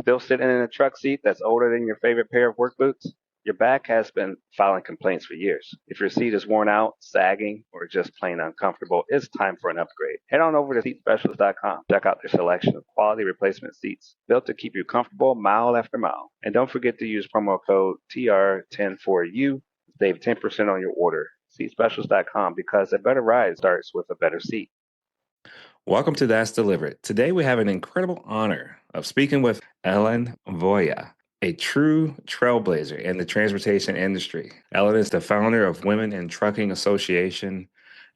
Still sitting in a truck seat that's older than your favorite pair of work boots? Your back has been filing complaints for years. If your seat is worn out, sagging, or just plain uncomfortable, it's time for an upgrade. Head on over to seatspecialist.com. Check out their selection of quality replacement seats built to keep you comfortable mile after mile. And don't forget to use promo code TR104U to save 10% on your order. Seatspecialist.com, because a better ride starts with a better seat. Welcome to That's Delivered. Today we have an incredible honor of speaking with Ellen Voie, a true trailblazer in the transportation industry. Ellen is the founder of Women in Trucking Association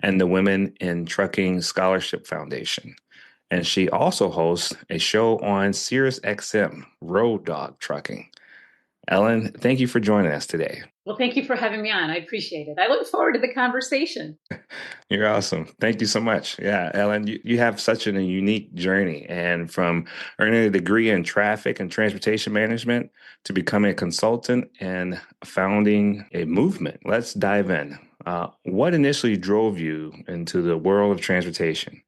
and the Women in Trucking Scholarship Foundation. And she also hosts a show on SiriusXM, Road Dog Trucking. Ellen, thank you for joining us today. Well, thank you for having me on. I appreciate it. I look forward to the conversation. You're awesome. Thank you so much. Yeah, Ellen, you have such a unique journey. And from earning a degree in traffic and transportation management to becoming a consultant and founding a movement. Let's dive in. What initially drove you into the world of transportation?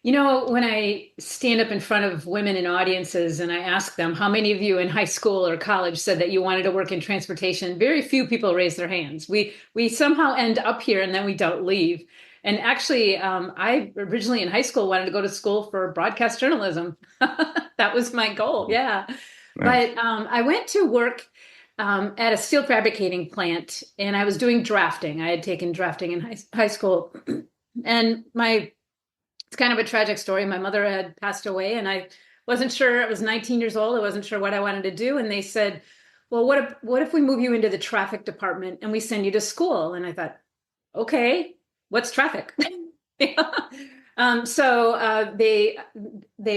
You know, when I stand up in front of women in audiences and I ask them, how many of you in high school or college said that you wanted to work in transportation? Very few people raise their hands. We somehow end up here and then we don't leave. And actually, I originally in high school wanted to go to school for broadcast journalism. That was my goal. Yeah. Nice. But I went to work at a steel fabricating plant and I was doing drafting. I had taken drafting in high school. And it's kind of a tragic story. My mother had passed away and I wasn't sure. I was 19 years old. I wasn't sure what I wanted to do. And they said, well, what if we move you into the traffic department and we send you to school? And I thought, okay, what's traffic? So they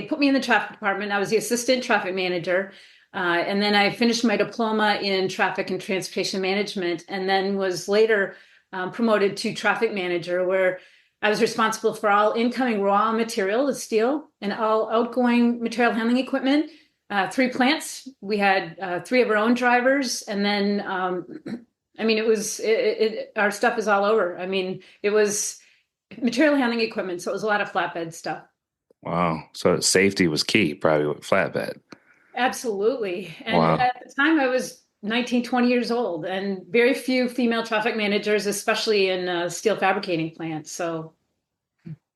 put me in the traffic department. I was the assistant traffic manager. And then I finished my diploma in traffic and transportation management and then was later promoted to traffic manager, where I was responsible for all incoming raw material, the steel, and all outgoing material handling equipment. 3 plants. We had 3 of our own drivers. And then, our stuff is all over. I mean, it was material handling equipment. So it was a lot of flatbed stuff. Wow. So safety was key, probably with flatbed. Absolutely. And Wow. at the time I was 19, 20 years old, and very few female traffic managers, especially in steel fabricating plants. So,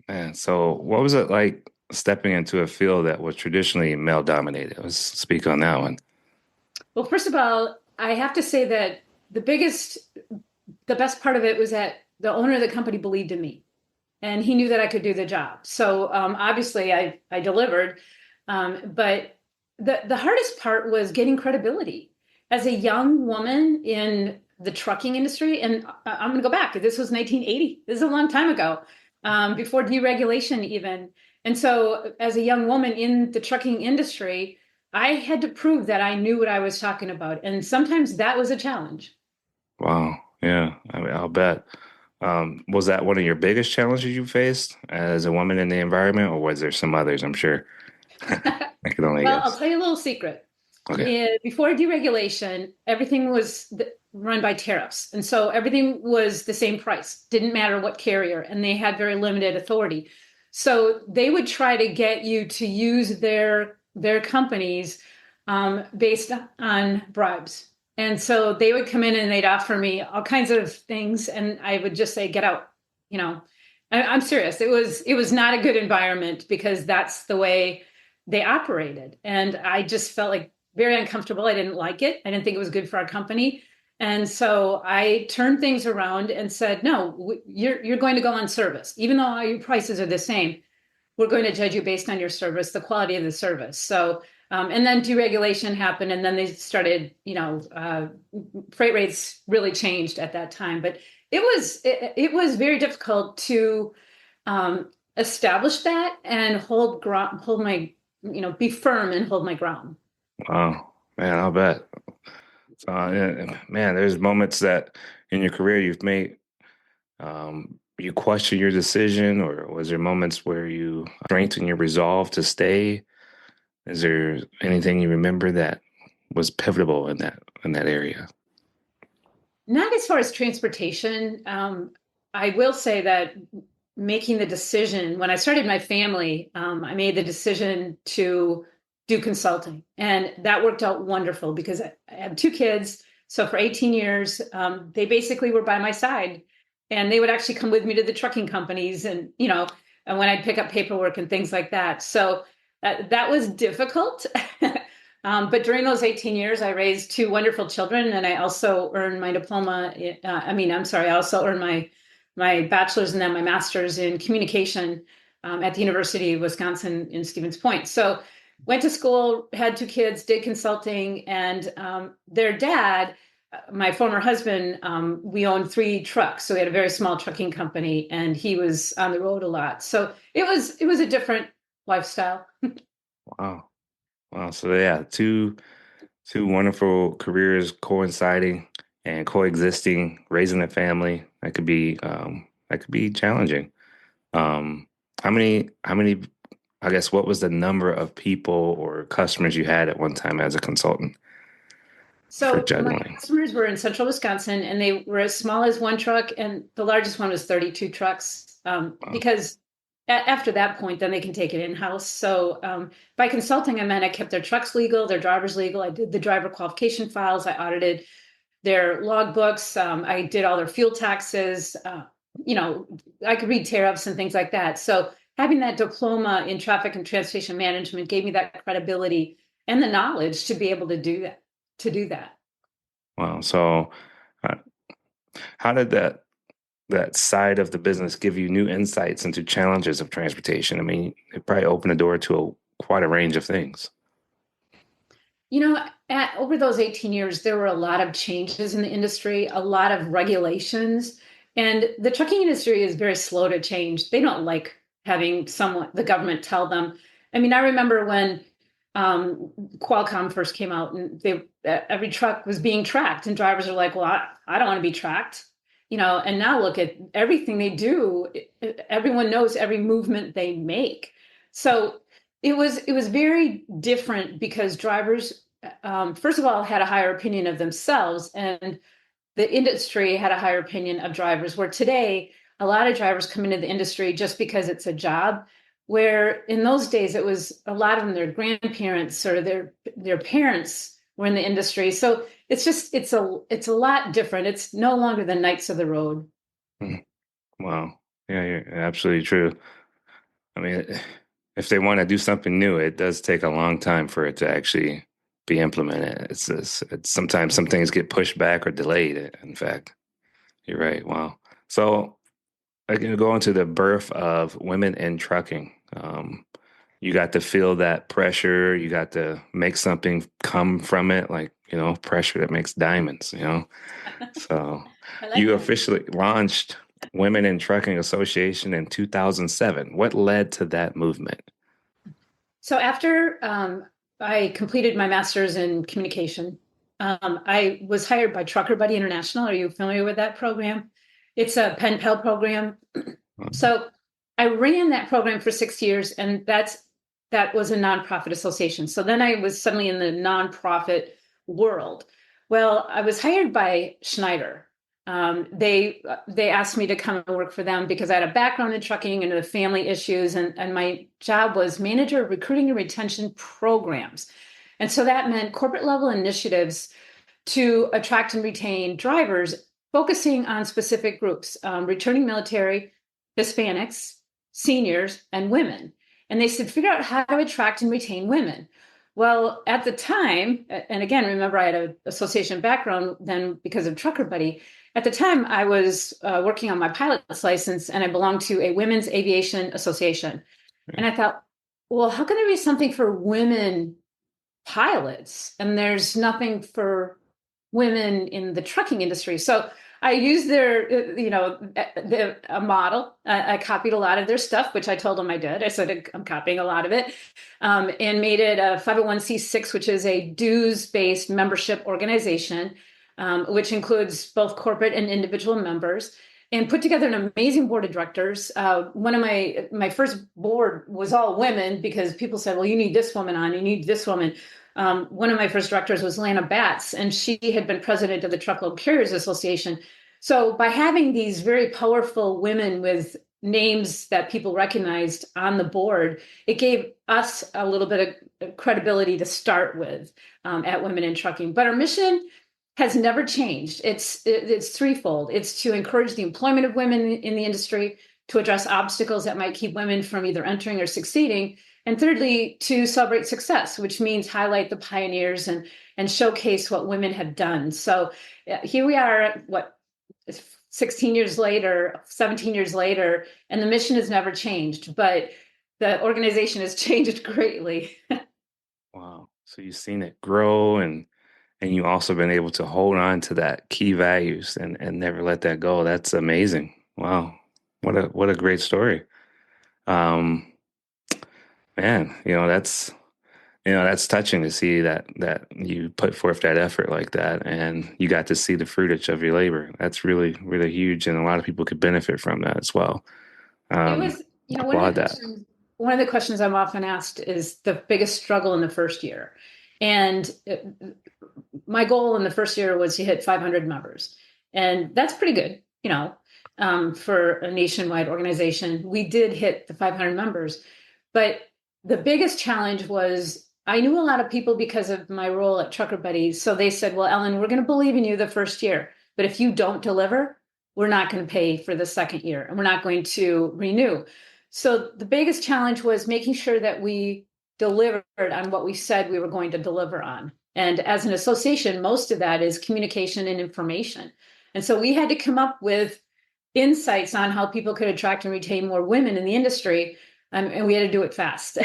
Man, so what was it like stepping into a field that was traditionally male dominated? Let's speak on that one. well, first of all, I have to say that the best part of it was that the owner of the company believed in me, and he knew that I could do the job. So obviously, I delivered, but the hardest part was getting credibility as a young woman in the trucking industry. And I'm going to go back. This was 1980. This is a long time ago, before deregulation even. And so as a young woman in the trucking industry, I had to prove that I knew what I was talking about. And sometimes that was a challenge. Wow. Yeah. I mean, I'll bet. Was that one of your biggest challenges you faced as a woman in the environment, or was there some others? I'm sure. I can only Well, I'll guess. tell you a little secret. Okay. Before deregulation, everything was run by tariffs. And so everything was the same price, didn't matter what carrier, and they had very limited authority. So they would try to get you to use their companies based on bribes. And so they would come in and they'd offer me all kinds of things, and I would just say, "Get out." You know, I'm serious. It was not a good environment because that's the way they operated, and I just felt like very uncomfortable. I didn't like it. I didn't think it was good for our company, and so I turned things around and said, "No, you're going to go on service, even though all your prices are the same. We're going to judge you based on your service, the quality of the service." So, and then deregulation happened, and then they started, freight rates really changed at that time. But it was very difficult to establish that and hold my, be firm and hold my ground. Wow. Man, I'll bet. Yeah, man, there's moments that in your career you've made, you question your decision, or was there moments where you strengthened your resolve to stay? Is there anything you remember that was pivotal in that area? Not as far as transportation. I will say that making the decision when I started my family, I made the decision to do consulting. And that worked out wonderful because I have 2 kids. So for 18 years, they basically were by my side, and they would actually come with me to the trucking companies and, and when I'd pick up paperwork and things like that. So that was difficult. But during those 18 years, I raised 2 wonderful children, and I also earned my diploma. I also earned my bachelor's and then my master's in communication at the University of Wisconsin in Stevens Point. So went to school, had 2 kids, did consulting, and their dad, my former husband, we owned 3 trucks. So we had a very small trucking company, and he was on the road a lot. So it was a different lifestyle. Wow. Wow. So yeah, two wonderful careers coinciding and coexisting, raising a family. That could be challenging. Um, how many, I guess, what was the number of people or customers you had at one time as a consultant for So my juggling? customers were in central Wisconsin, and they were as small as 1 truck, and the largest one was 32 trucks. Wow. Because after that point, then they can take it in-house. So by consulting, I meant I kept their trucks legal, their drivers legal. I did the driver qualification files. I audited their logbooks. I did all their fuel taxes. I could read tariffs and things like that. So having that diploma in traffic and transportation management gave me that credibility and the knowledge to be able to do that. Wow. So, uh, how did that side of the business give you new insights into challenges of transportation? I mean, it probably opened the door to quite a range of things. Over those 18 years, there were a lot of changes in the industry, a lot of regulations, and the trucking industry is very slow to change. They don't like having the government tell them. I mean, I remember when Qualcomm first came out, and every truck was being tracked, and drivers are like, "Well, I don't want to be tracked," And now look at everything they do. Everyone knows every movement they make. So it was very different because drivers, first of all, had a higher opinion of themselves, and the industry had a higher opinion of drivers. Where today, a lot of drivers come into the industry just because it's a job. Where in those days, it was a lot of them, their grandparents or their parents were in the industry. So it's a lot different. It's no longer the knights of the road. Hmm. Wow. Yeah, you're absolutely true. I mean, if they want to do something new, it does take a long time for it to actually be implemented. It's sometimes some things get pushed back or delayed. In fact, you're right. Wow. So I can go into the birth of women in trucking. You got to feel that pressure. You got to make something come from it, like, pressure that makes diamonds. So I like you that. officially launched Women in Trucking Association in 2007. What led to that movement? So after I completed my master's in communication, I was hired by Trucker Buddy International. Are you familiar with that program? It's a pen pal program. So I ran that program for 6 years, and that was a nonprofit association. So then I was suddenly in the nonprofit world. Well, I was hired by Schneider. They asked me to come and work for them because I had a background in trucking and the family issues, and my job was manager of recruiting and retention programs. And so that meant corporate level initiatives to attract and retain drivers, focusing on specific groups, returning military, Hispanics, seniors, and women. And they said, figure out how to attract and retain women. Well, at the time, and again, remember I had an association background then because of Trucker Buddy. At the time, I was working on my pilot's license, and I belonged to a women's aviation association. And I thought, well, how can there be something for women pilots? And there's nothing for women in the trucking industry. So I used a model. I copied a lot of their stuff, which I told them I did. I said, I'm copying a lot of it, and made it a 501c6, which is a dues-based membership organization, which includes both corporate and individual members, and put together an amazing board of directors. One of my first board was all women because people said, well, you need this woman on, you need this woman. One of my first directors was Lana Batts, and she had been president of the Truckload Carriers Association. So by having these very powerful women with names that people recognized on the board, it gave us a little bit of credibility to start with at Women in Trucking. But our mission has never changed. It's threefold. It's to encourage the employment of women in the industry, to address obstacles that might keep women from either entering or succeeding, and thirdly, to celebrate success, which means highlight the pioneers and showcase what women have done. So here we are, 16 years later, 17 years later, and the mission has never changed, but the organization has changed greatly. Wow. So you've seen it grow, and you also been able to hold on to that key values and never let that go. That's amazing. Wow. What a great story. Um, Man, that's touching to see that you put forth that effort like that and you got to see the fruitage of your labor. That's really, really huge, and a lot of people could benefit from that as well. It was, Applaud that. one of the questions I'm often asked is the biggest struggle in the first year. And my goal in the first year was to hit 500 members. And that's pretty good, for a nationwide organization. We did hit the 500 members. But the biggest challenge was I knew a lot of people because of my role at Trucker Buddies. So they said, well, Ellen, we're going to believe in you the first year. But if you don't deliver, we're not going to pay for the second year and we're not going to renew. So the biggest challenge was making sure that we delivered on what we said we were going to deliver on. And as an association, most of that is communication and information. And so we had to come up with insights on how people could attract and retain more women in the industry. And we had to do it fast.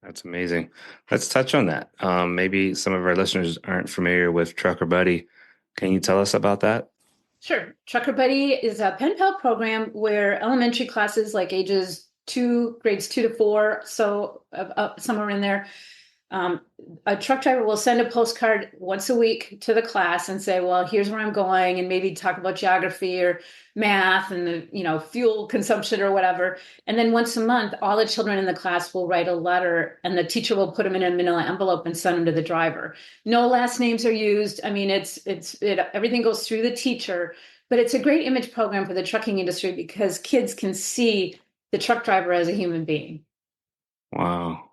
That's amazing. Let's touch on that. Maybe some of our listeners aren't familiar with Trucker Buddy. Can you tell us about that? Sure. Trucker Buddy is a pen pal program where elementary classes like grades 2 to 4, so somewhere in there, a truck driver will send a postcard once a week to the class and say, well, here's where I'm going, and maybe talk about geography or math and the fuel consumption or whatever. And then once a month, all the children in the class will write a letter and the teacher will put them in a manila envelope and send them to the driver. No last names are used. I mean, everything goes through the teacher, but it's a great image program for the trucking industry because kids can see the truck driver as a human being. Wow.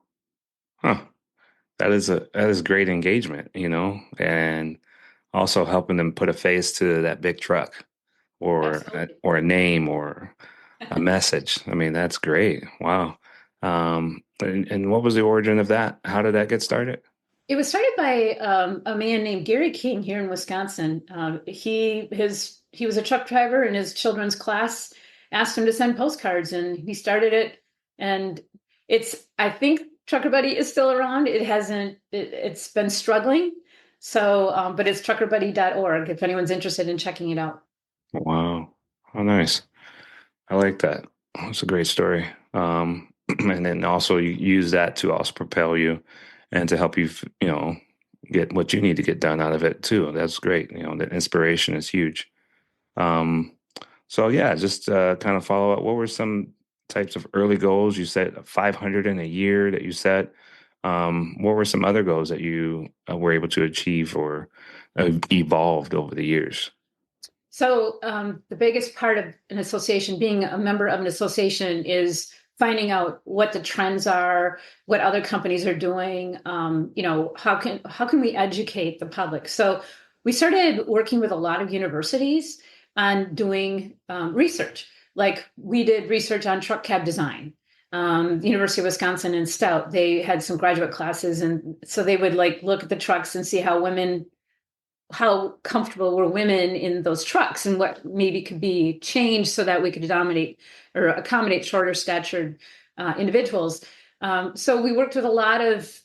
Huh. That is great engagement, and also helping them put a face to that big truck or a name or a message. I mean, that's great. Wow. And what was the origin of that? How did that get started? It was started by a man named Gary King here in Wisconsin. He was a truck driver, and his children's class asked him to send postcards, and he started it. And I think Trucker Buddy is still around. It's been struggling. So, but it's truckerbuddy.org if anyone's interested in checking it out. Wow. How nice. I like that. It's a great story. And then also you use that to also propel you and to help you, get what you need to get done out of it too. That's great. The inspiration is huge. So yeah, just kind of follow up. What were some types of early goals? You said 500 in a year that you set. What were some other goals that you were able to achieve or evolved over the years? So the biggest part of an association, being a member of an association, is finding out what the trends are, what other companies are doing. How can we educate the public? So we started working with a lot of universities on doing research. Like we did research on truck cab design. The University of Wisconsin in Stout, they had some graduate classes, and so they would look at the trucks and see how comfortable were women in those trucks and what maybe could be changed so that we could accommodate shorter statured individuals. So we worked with a lot of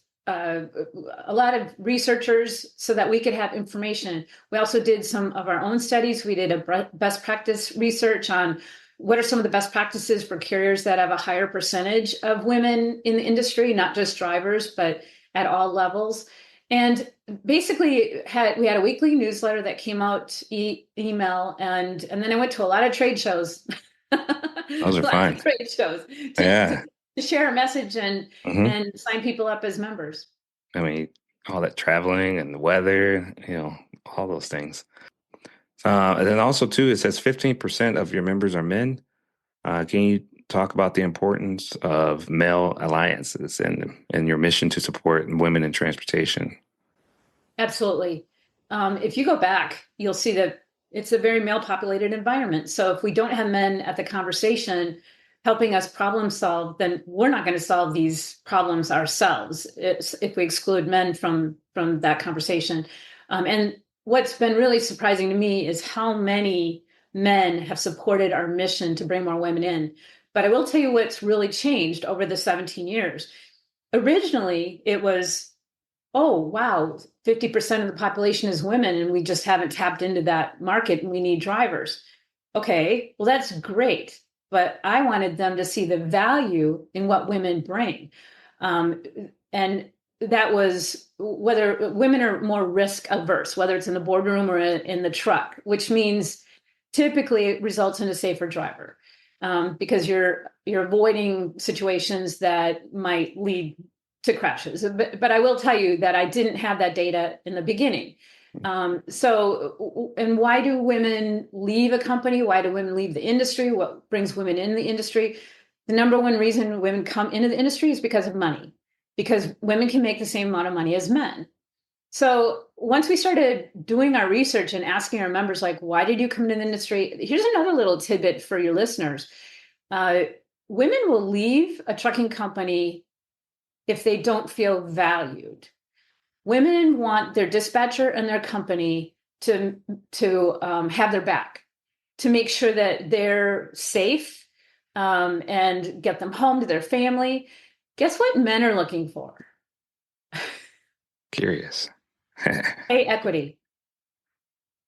researchers so that we could have information. We also did some of our own studies. We did a best practice research on what are some of the best practices for carriers that have a higher percentage of women in the industry, not just drivers, but at all levels. And basically, we had a weekly newsletter that came out email, and then I went to a lot of trade shows. Those are fun. Trade shows to share a message and sign people up as members. I mean, all that traveling and the weather, all those things. And then also too, it says 15% of your members are men. Can you talk about the importance of male alliances and your mission to support women in transportation? Absolutely. If you go back, you'll see that it's a very male populated environment. So if we don't have men at the conversation helping us problem solve, then we're not going to solve these problems ourselves if we exclude men from that conversation. And what's been really surprising to me is how many men have supported our mission to bring more women in. But I will tell you what's really changed over the 17 years. Originally, it was, oh, wow, 50% of the population is women, and we just haven't tapped into that market, and we need drivers. Okay, well, that's great. But I wanted them to see the value in what women bring. And that was whether women are more risk averse, whether it's in the boardroom or in the truck, which means typically it results in a safer driver, because you're avoiding situations that might lead to crashes. But I will tell you that I didn't have that data in the beginning. And why do women leave a company? Why do women leave the industry? What brings women in the industry? The number one reason women come into the industry is because of money, because women can make the same amount of money as men. So once we started doing our research and asking our members, like, why did you come into the industry? Here's another little tidbit for your listeners. Women will leave a trucking company if they don't feel valued. Women want their dispatcher and their company to have their back, to make sure that they're safe, and get them home to their family. Guess what men are looking for? Curious. Pay equity.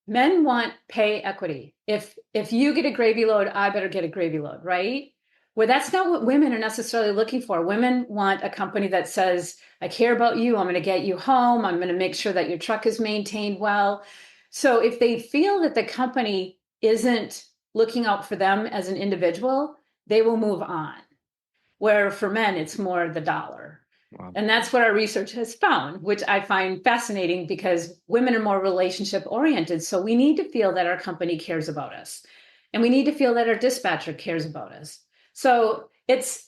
Men want pay equity. If you get a gravy load, I better get a gravy load, right? Well, that's not what women are necessarily looking for. Women want a company that says, I care about you. I'm going to get you home. I'm going to make sure that your truck is maintained well. So if they feel that the company isn't looking out for them as an individual, they will move on. Where for men, it's more the dollar. Wow. And that's what our research has found, which I find fascinating because women are more relationship oriented. So we need to feel that our company cares about us. And we need to feel that our dispatcher cares about us. So it's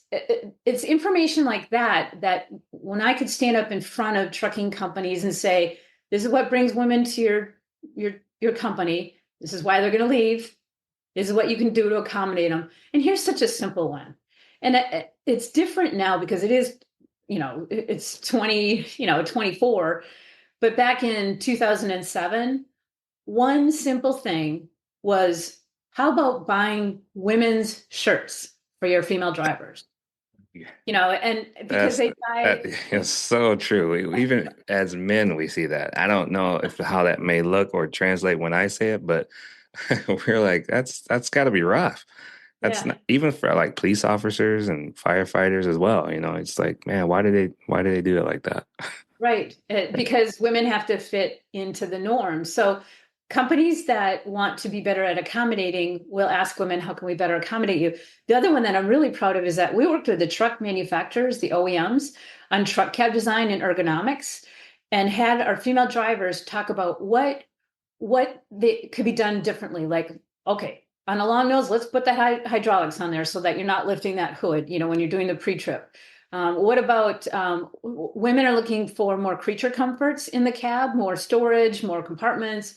information like that when I could stand up in front of trucking companies and say, this is what brings women to your company. This is why they're going to leave. This is what you can do to accommodate them. And here's such a simple one. And it's different now because it is, it's 24. But back in 2007, one simple thing was, how about buying women's shirts for your female drivers? And because they buy. It's so true. Even as men, we see that. I don't know how that may look or translate when I say it, but we're like, that's got to be rough. That's not even for like police officers and firefighters as well. It's like, man, why do they do it like that? Right. Because women have to fit into the norm. So companies that want to be better at accommodating will ask women, how can we better accommodate you? The other one that I'm really proud of is that we worked with the truck manufacturers, the OEMs, on truck cab design and ergonomics, and had our female drivers talk about what they could be done differently. Like, okay, on a long nose, let's put the hydraulics on there so that you're not lifting that hood, when you're doing the pre-trip. What about women are looking for more creature comforts in the cab, more storage, more compartments.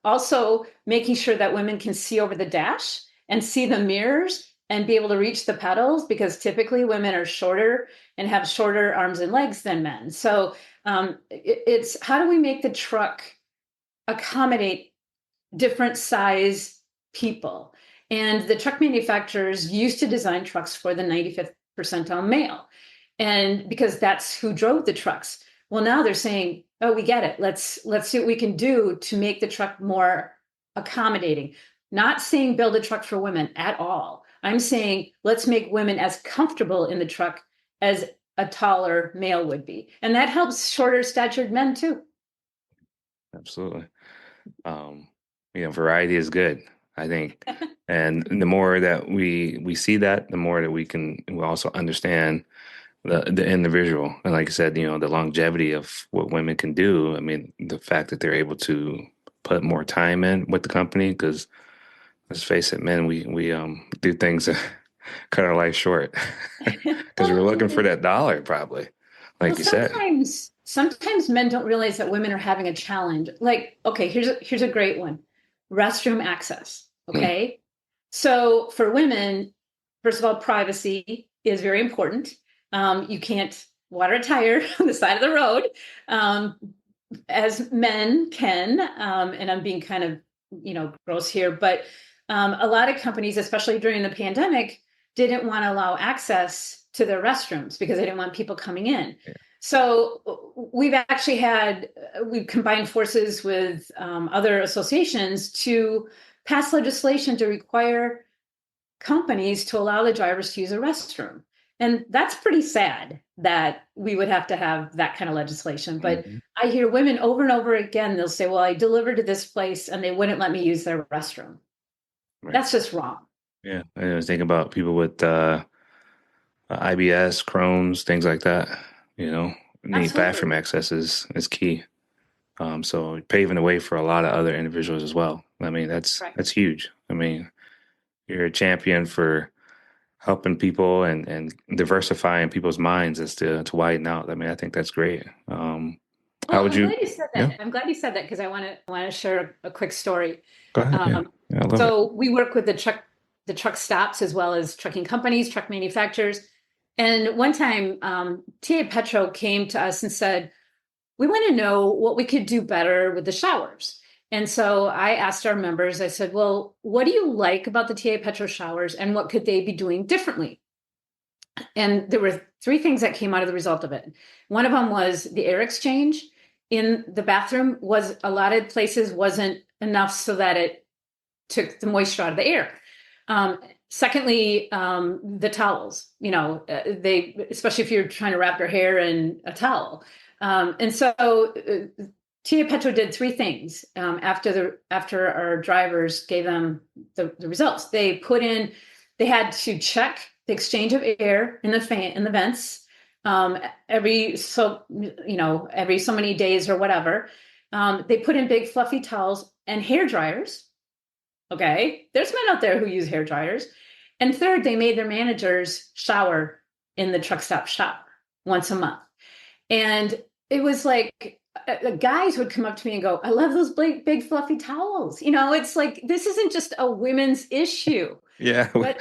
Also making sure that women can see over the dash and see the mirrors and be able to reach the pedals, because typically women are shorter and have shorter arms and legs than men. So it's how do we make the truck accommodate different size people? And the truck manufacturers used to design trucks for the 95th percentile male, and because that's who drove the trucks. Well, now they're saying, oh, we get it. Let's see what we can do to make the truck more accommodating. Not saying build a truck for women at all. I'm saying let's make women as comfortable in the truck as a taller male would be. And that helps shorter statured men too. Absolutely. Variety is good, I think. And the more that we see that, the more that we also understand the individual. And like I said, the longevity of what women can do. I mean, the fact that they're able to put more time in with the company because let's face it, men, we do things that cut our life short because we're Well, looking for that dollar, probably, well, like you said. sometimes men don't realize that women are having a challenge. Like, okay, here's a great one. Restroom access. Hmm. Okay. So for women, first of all, privacy is very important. You can't water a tire on the side of the road, um, as men can. And I'm being kind of, gross here, but a lot of companies, especially during the pandemic, didn't want to allow access to their restrooms because they didn't want people coming in. Yeah. So we've combined forces with other associations to pass legislation to require companies to allow the drivers to use a restroom. And that's pretty sad that we would have to have that kind of legislation. But Mhm. I hear women over and over again, they'll say, well, I delivered to this place and they wouldn't let me use their restroom. Right. That's just wrong. Yeah. I was thinking about people with IBS, Crohn's, things like that. You know, need bathroom Absolutely. access is key. So paving the way for a lot of other individuals as well. I mean, Right. that's huge. I mean, you're a champion for helping people and diversifying people's minds as to widen out. I mean, I think that's great. How Well, would I'm you? glad you said Yeah, that. I'm glad you said that because I want to share a quick story. go ahead. Yeah, Um, yeah, I love it. so we work with the truck stops as well as trucking companies, truck manufacturers. And one time, TA Petro came to us and said, we want to know what we could do better with the showers. And so I asked our members, I said, well, what do you like about the TA Petro showers and what could they be doing differently? And there were three things that came out of the result of it. One of them was the air exchange in the bathroom was a lot of places wasn't enough so that it took the moisture out of the air. Secondly, the towels, they, especially if you're trying to wrap your hair in a towel. And so Tia Petro did three things after our drivers gave them the results. They had to check the exchange of air in the vents every every so many days or whatever. They put in big fluffy towels and hair dryers. Okay, there's men out there who use hair dryers. And third, they made their managers shower in the truck stop shower once a month. And it was like guys would come up to me and go, I love those big fluffy towels. It's like, this isn't just a women's issue, Yeah, but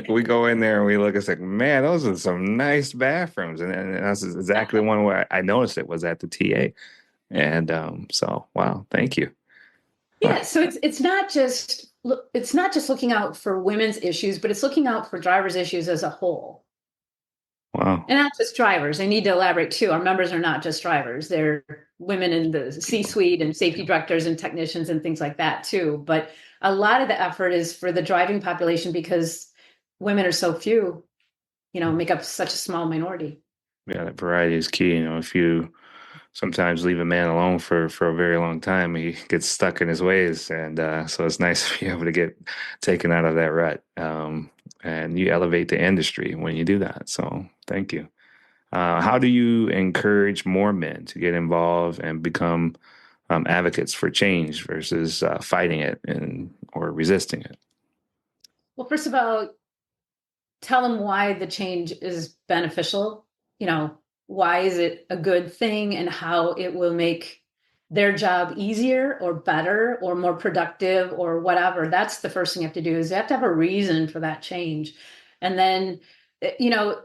we go in there and we look. It's like, man, those are some nice bathrooms, and that's exactly one where I noticed it was at the TA, and so wow, thank you. yeah, so it's not just looking out for women's issues, but it's looking out for drivers' issues as a whole. Wow. And not just drivers. I need to elaborate too. Our members are not just drivers. They're women in the C-suite and safety directors and technicians and things like that too. But a lot of the effort is for the driving population because women are so few, make up such a small minority. Yeah, that variety is key. If you sometimes leave a man alone for a very long time, he gets stuck in his ways, and so it's nice to be able to get taken out of that rut. And you elevate the industry when you do that. So thank you. How do you encourage more men to get involved and become advocates for change versus fighting it or resisting it? Well, first of all, tell them why the change is beneficial. Why is it a good thing and how it will make their job easier or better or more productive or whatever. That's the first thing you have to do is you have to have a reason for that change. And then, you know,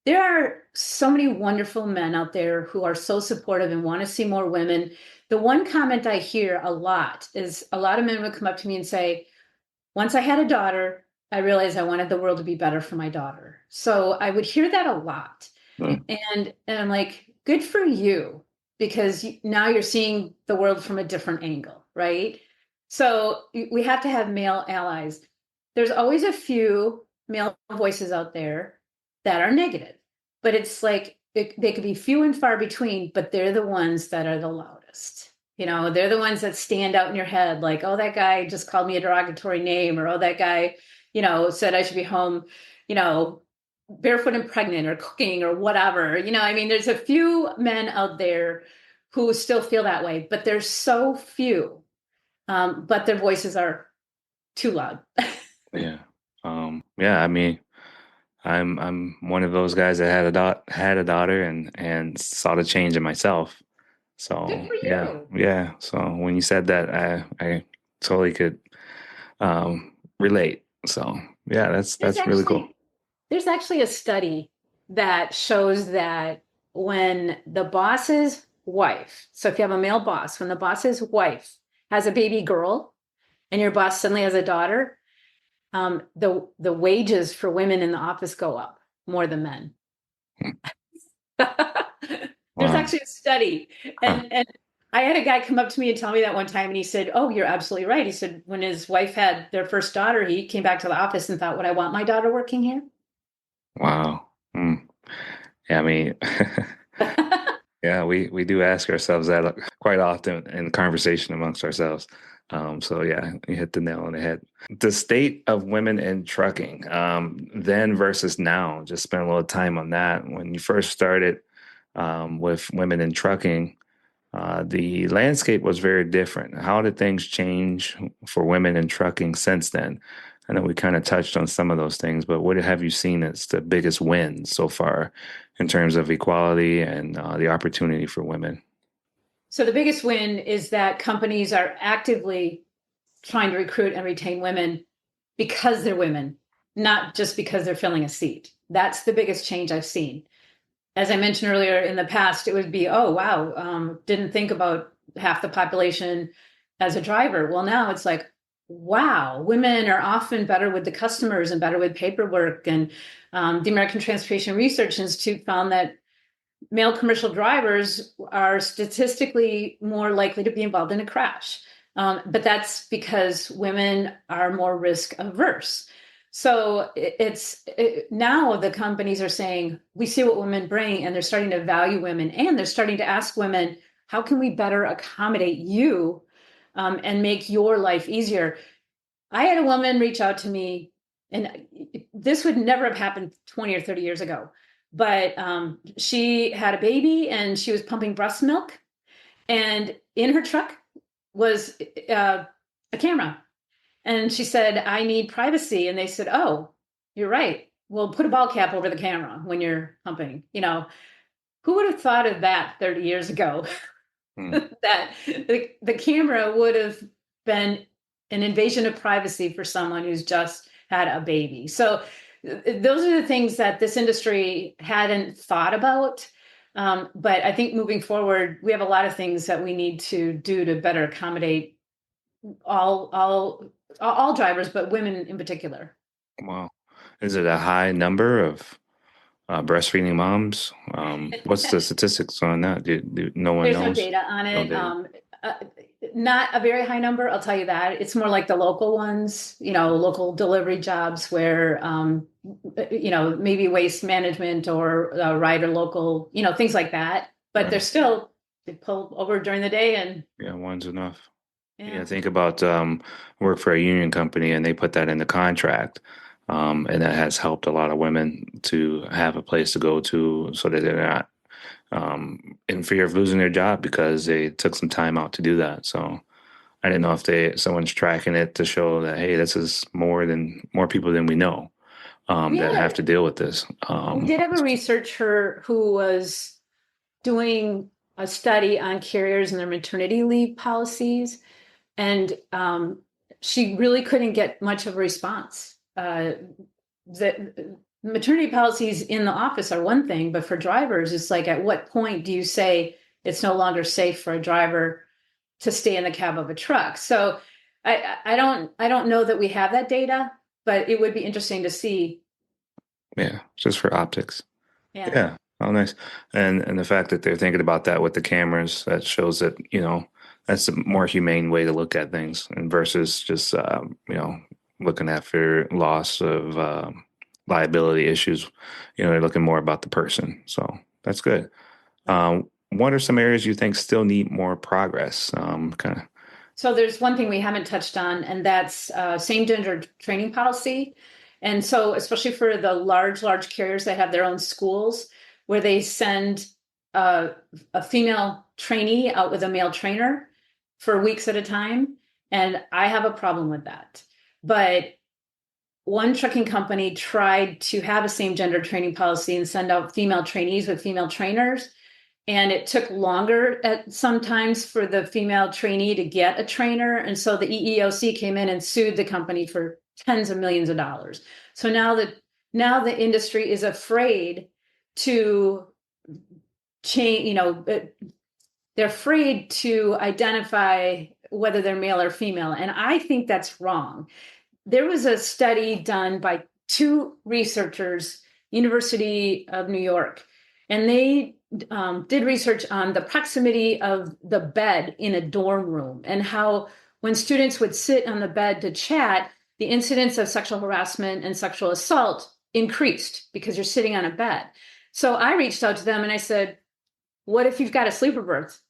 there are so many wonderful men out there who are so supportive and want to see more women. The one comment I hear a lot is a lot of men would come up to me and say, once I had a daughter, I realized I wanted the world to be better for my daughter. So I would hear that a lot. Hmm. And I'm like, good for you, because now you're seeing the world from a different angle, right? So we have to have male allies. There's always a few male voices out there that are negative, but it's like they could be few and far between, but they're the ones that are the loudest. They're the ones that stand out in your head, like, oh, that guy just called me a derogatory name, or oh, that guy, said I should be home, barefoot and pregnant or cooking or whatever. I mean, there's a few men out there who still feel that way, but there's so few, but their voices are too loud. Yeah. Yeah, I mean, I'm one of those guys that had a daughter and saw the change in myself. Good So for yeah, you. yeah. So when you said that, I totally could relate. So yeah, There's that's really cool. actually there's actually a study that shows that when the boss's wife, so if you have a male boss, when the boss's wife has a baby girl and your boss suddenly has a daughter, the wages for women in the office go up more than men. There's Wow. actually a study, Huh. and I had a guy come up to me and tell me that one time, and he said, "Oh, you're absolutely right." He said when his wife had their first daughter, he came back to the office and thought, "Would I want my daughter working here?" Wow. Mm. Yeah, I mean, yeah, we do ask ourselves that quite often in conversation amongst ourselves. So yeah, you hit the nail on the head. The state of women in trucking, then versus now. Just spend a little time on that. When you first started with women in trucking, the landscape was very different. How did things change for women in trucking since then? I know we kind of touched on some of those things, but what have you seen as the biggest wins so far in terms of equality and the opportunity for women? So the biggest win is that companies are actively trying to recruit and retain women because they're women, not just because they're filling a seat. That's the biggest change I've seen. As I mentioned earlier, in the past, it would be, oh, wow, didn't think about half the population as a driver. Well, now it's like, wow, women are often better with the customers and better with paperwork. And the American Transportation Research Institute found that male commercial drivers are statistically more likely to be involved in a crash. But that's because women are more risk averse. So now the companies are saying, we see what women bring, and they're starting to value women, and they're starting to ask women, how can we better accommodate you and make your life easier? I had a woman reach out to me, and this would never have happened 20 or 30 years ago, but she had a baby and she was pumping breast milk, and in her truck was a camera. And she said, I need privacy. And they said, oh, you're right. Well, put a ball cap over the camera when you're pumping. Who would have thought of that 30 years ago? Hmm. That the camera would have been an invasion of privacy for someone who's just had a baby. So those are the things that this industry hadn't thought about. But I think moving forward, we have a lot of things that we need to do to better accommodate all drivers, but women in particular. Wow. Is it a high number of breastfeeding moms? What's the statistics on that? No one There's no knows? data on No it. data. Uh, Not a very high number, I'll tell you that. It's more like the local ones, local delivery jobs where, maybe waste management or rider local, things like that. But they're Right. still, they pull over during the day and Yeah, one's enough. Yeah, yeah. think about work for a union company and they put that in the contract. And that has helped a lot of women to have a place to go to so that they're not in fear of losing their job because they took some time out to do that. So I didn't know if someone's tracking it to show that, hey, this is more people than we know We that had have to deal with this. we did have a researcher who was doing a study on carriers and their maternity leave policies. And she really couldn't get much of a response. The maternity policies in the office are one thing, but for drivers, it's like, at what point do you say it's no longer safe for a driver to stay in the cab of a truck? So I don't know that we have that data, but it would be interesting to see. Yeah, just for optics. Yeah. Yeah. Oh, nice. And the fact that they're thinking about that with the cameras, that shows that, that's a more humane way to look at things and versus just, looking after loss of liability issues. They're looking more about the person. So that's good. What are some areas you think still need more progress? Kind of. So there's one thing we haven't touched on, and that's same gender training policy. And so, especially for the large carriers that have their own schools, where they send a female trainee out with a male trainer for weeks at a time. And I have a problem with that. But one trucking company tried to have a same gender training policy and send out female trainees with female trainers. And it took longer sometimes for the female trainee to get a trainer. And so the EEOC came in and sued the company for tens of millions of dollars. So now the industry is afraid to change, they're afraid to identify whether they're male or female. And I think that's wrong. There was a study done by two researchers, University of New York, and they did research on the proximity of the bed in a dorm room and how when students would sit on the bed to chat, the incidence of sexual harassment and sexual assault increased because you're sitting on a bed. So I reached out to them and I said, what if you've got a sleeper berth,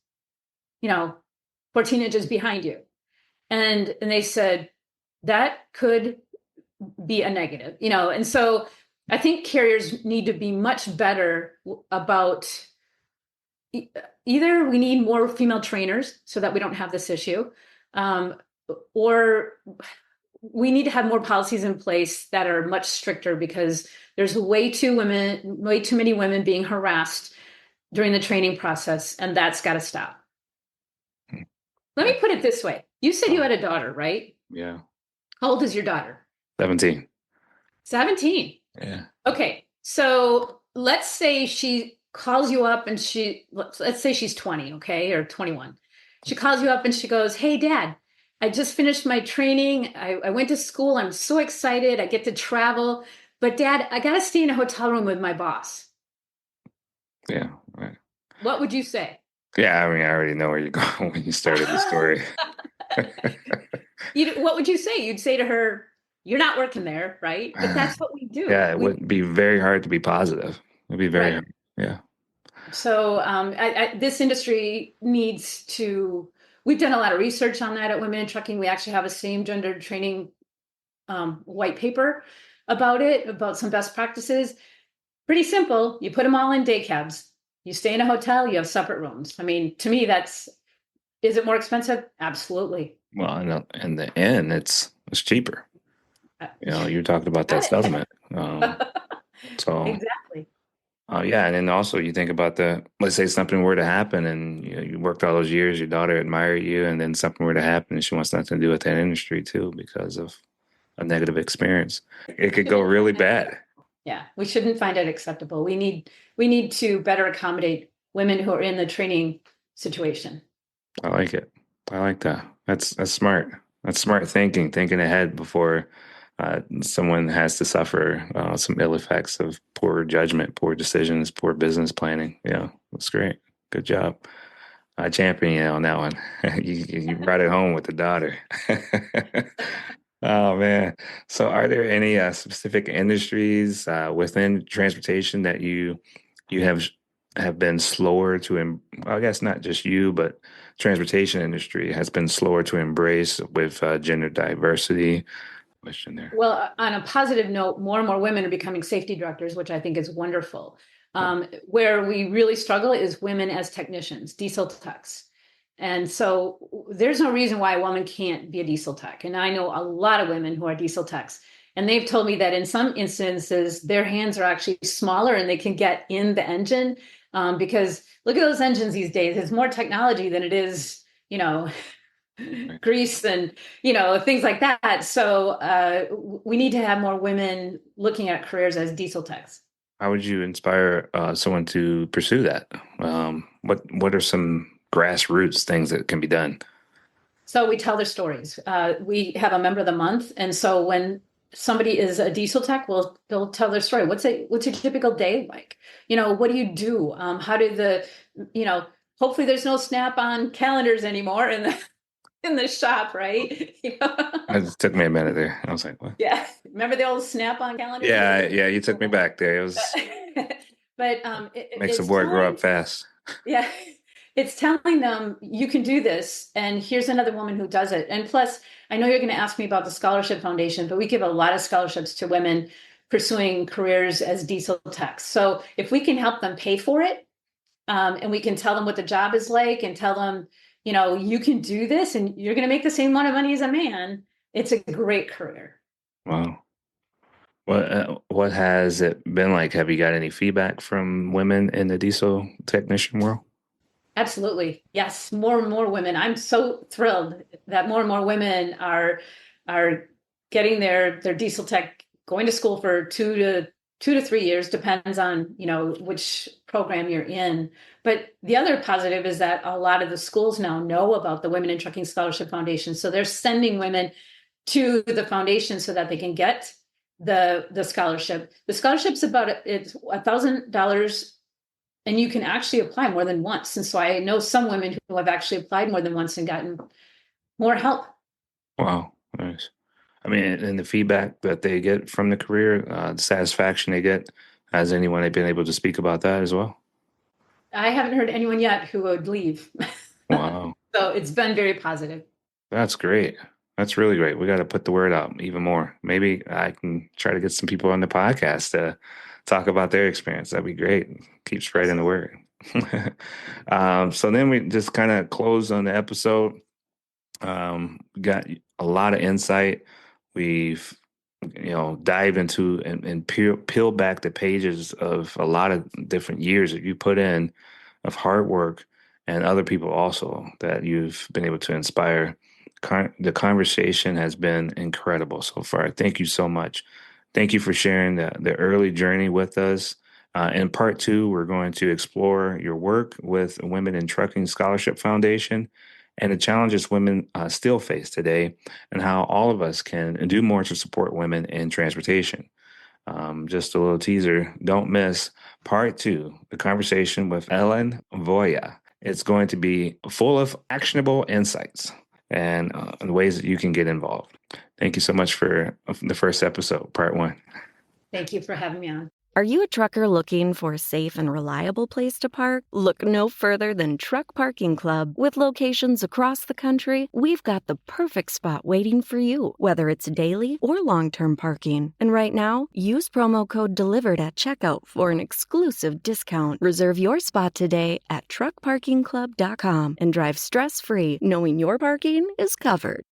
14 inches behind you? And they said, that could be a negative, and so I think carriers need to be much better about either we need more female trainers so that we don't have this issue, or we need to have more policies in place that are much stricter because there's way too many women being harassed during the training process, and that's got to stop. Let me put it this way. You said you had a daughter, right? Yeah. How old is your daughter? 17. 17. Yeah. Okay. So let's say she calls you up and let's say she's 20, okay, or 21. She calls you up and she goes, hey, Dad, I just finished my training. I went to school. I'm so excited. I get to travel. But Dad, I got to stay in a hotel room with my boss. Yeah. Right. What would you say? Yeah. I mean, I already know where you're going when you started the story. What would you say? You'd say to her, you're not working there, right? But that's what we do. Yeah, it would be very hard to be positive. It'd be very hard. Yeah. So this industry needs to, we've done a lot of research on that at Women in Trucking. We actually have a same gender training white paper about some best practices. Pretty simple. You put them all in day cabs. You stay in a hotel, you have separate rooms. I mean, to me, is it more expensive? Absolutely. Well, in the end, it's cheaper. You're talking about that settlement. So exactly. Yeah, and then also you think about let's say something were to happen, and you worked all those years, your daughter admired you, and then something were to happen, and she wants nothing to do with that industry too because of a negative experience. It could go really bad. Yeah, we shouldn't find it acceptable. We need to better accommodate women who are in the training situation. I like it. I like that. That's smart. That's smart thinking ahead before someone has to suffer some ill effects of poor judgment, poor decisions, poor business planning. Yeah, that's great. Good job. I champion you on that one. you brought it home with the daughter. Oh man. So are there any specific industries within transportation that you have been slower to, I guess not just you, but transportation industry has been slower to embrace with gender diversity? Question there. Well, on a positive note, more and more women are becoming safety directors, which I think is wonderful. Where we really struggle is women as technicians, diesel techs. And so there's no reason why a woman can't be a diesel tech. And I know a lot of women who are diesel techs. And they've told me that in some instances, their hands are actually smaller and they can get in the engine because look at those engines these days. It's more technology than it is, grease and, things like that. So we need to have more women looking at careers as diesel techs. How would you inspire someone to pursue that? What are some grassroots things that can be done? So we tell their stories. We have a member of the month. And so when somebody is a diesel tech, they'll tell their story. What's a typical day like? What do you do? How do hopefully there's no Snap-on calendars anymore in the shop, right? It took me a minute there. I was like, what? Yeah. Remember the old Snap-on calendars? Yeah, you took me back there. It was but makes the boy grow up fast. Yeah. It's telling them you can do this, and here's another woman who does it. And plus, I know you're going to ask me about the Scholarship Foundation, but we give a lot of scholarships to women pursuing careers as diesel techs. So if we can help them pay for it, And we can tell them what the job is like and tell them, you can do this and you're going to make the same amount of money as a man. It's a great career. Wow. What has it been like? Have you got any feedback from women in the diesel technician world? Absolutely. Yes. More and more women. I'm so thrilled that more and more women are getting their diesel tech, going to school for 2 to 3 years, depends on, which program you're in. But the other positive is that a lot of the schools now know about the Women in Trucking Scholarship Foundation. So they're sending women to the foundation so that they can get the scholarship. The scholarship's it's $1,000, and you can actually apply more than once. And so I know some women who have actually applied more than once and gotten more help. Wow, nice. I mean, and the feedback that they get from the career, the satisfaction they get, has anyone been able to speak about that as well? I haven't heard anyone yet who would leave. Wow, So it's been very positive. that's great. That's really great. We got to put the word out even more. Maybe I can try to get some people on the podcast to talk about their experience. That'd be great. Keep spreading the word. So then we just kind of closed on the episode. Got a lot of insight. We've dive into and peel back the pages of a lot of different years that you put in of hard work and other people also that you've been able to inspire. The conversation has been incredible so far. Thank you so much. Thank you for sharing the early journey with us. In part two, we're going to explore your work with Women in Trucking Scholarship Foundation and the challenges women still face today, and how all of us can do more to support women in transportation. Just a little teaser, don't miss part two, the conversation with Ellen Voie. It's going to be full of actionable insights and the ways that you can get involved. Thank you so much for the first episode, part one. Thank you for having me on. Are you a trucker looking for a safe and reliable place to park? Look no further than Truck Parking Club. With locations across the country, we've got the perfect spot waiting for you, whether it's daily or long-term parking. And right now, use promo code DELIVERED at checkout for an exclusive discount. Reserve your spot today at truckparkingclub.com and drive stress-free, knowing your parking is covered.